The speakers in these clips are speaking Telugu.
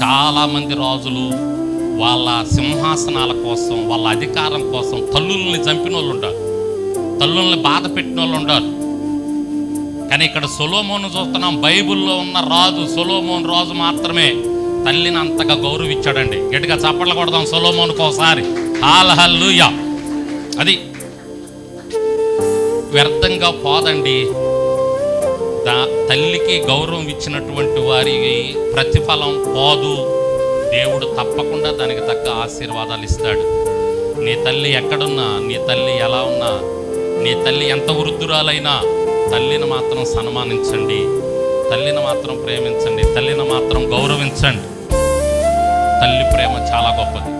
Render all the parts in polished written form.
చాలామంది రాజులు వాళ్ళ సింహాసనాల కోసం, వాళ్ళ అధికారం కోసం తల్లుల్ని చంపిన వాళ్ళు ఉంటారు, తల్లుల్ని బాధ పెట్టిన వాళ్ళు ఉంటారు. కానీ ఇక్కడ సొలొమోను చూస్తున్నాం, బైబిల్లో ఉన్న రాజు సొలొమోను రాజు మాత్రమే తల్లిని అంతగా గౌరవించాడండి. గట్టిగా చప్పట్లు కొడదాం సొలొమోనుకు ఒకసారి. హల్లెలూయా. అది వ్యర్థంగా పోదండి. తల్లికి గౌరవం ఇచ్చినటువంటి వారి ప్రతిఫలం పోదు. దేవుడు తప్పకుండా దానికి తగ్గ ఆశీర్వాదాలు ఇస్తాడు. నీ తల్లి ఎక్కడున్నా, నీ తల్లి ఎలా ఉన్నా, నీ తల్లి ఎంత వృద్ధురాలైనా తల్లిని మాత్రం సన్మానించండి, తల్లిని మాత్రం ప్రేమించండి, తల్లిని మాత్రం గౌరవించండి. తల్లి ప్రేమ చాలా గొప్పది.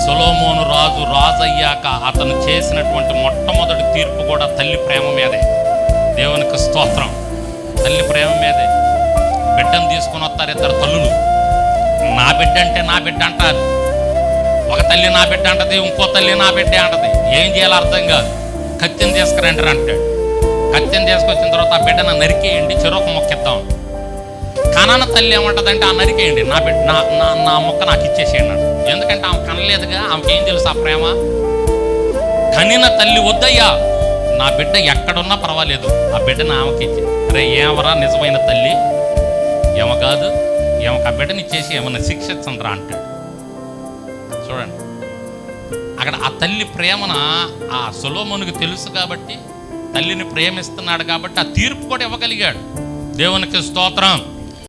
సొలొమోను రాజు అయ్యాక అతను చేసినటువంటి మొట్టమొదటి తీర్పు కూడా తల్లి ప్రేమ మీదే. దేవునికి స్తోత్రం. తల్లి ప్రేమ మీదే. బిడ్డను తీసుకొని వస్తారు ఇద్దరు తల్లులు. నా బిడ్డ అంటే నా బిడ్డ అంటారు. ఒక తల్లి నా బిడ్డ అంటది, ఇంకో తల్లి నా బిడ్డ అంటది. ఏం చేయాలో అర్థం కాదు. కత్తిని తీసుకురంటారు అంటాడు. కత్తిని తీసుకొచ్చిన తర్వాత ఆ బిడ్డను నరికేయండి, చెరొక మొక్కిద్దాం. కనన తల్లి ఏమంటదంటే, ఆ నరికేయండి, నా బిడ్డ నా మొక్క నాకు ఇచ్చేసేయండి అన్నాడు. ఎందుకంటే ఆమె కనలేదుగా, ఆమెకేం తెలుసు ఆ ప్రేమ. కనిన తల్లి వద్దయ్యా, నా బిడ్డ ఎక్కడున్నా పర్వాలేదు, ఆ బిడ్డను ఆమెకి ఇచ్చే. అరే ఏమరా నిజమైన తల్లి, ఏమ కాదు, ఏమకు ఆ బిడ్డని ఇచ్చేసి ఏమన్నా శిక్షించండిరా అంటాడు. చూడండి అక్కడ ఆ తల్లి ప్రేమన ఆ సొలొమోనుకు తెలుసు కాబట్టి, తల్లిని ప్రేమిస్తున్నాడు కాబట్టి ఆ తీర్పు కూడా ఇవ్వగలిగాడు. దేవునికి స్తోత్రం.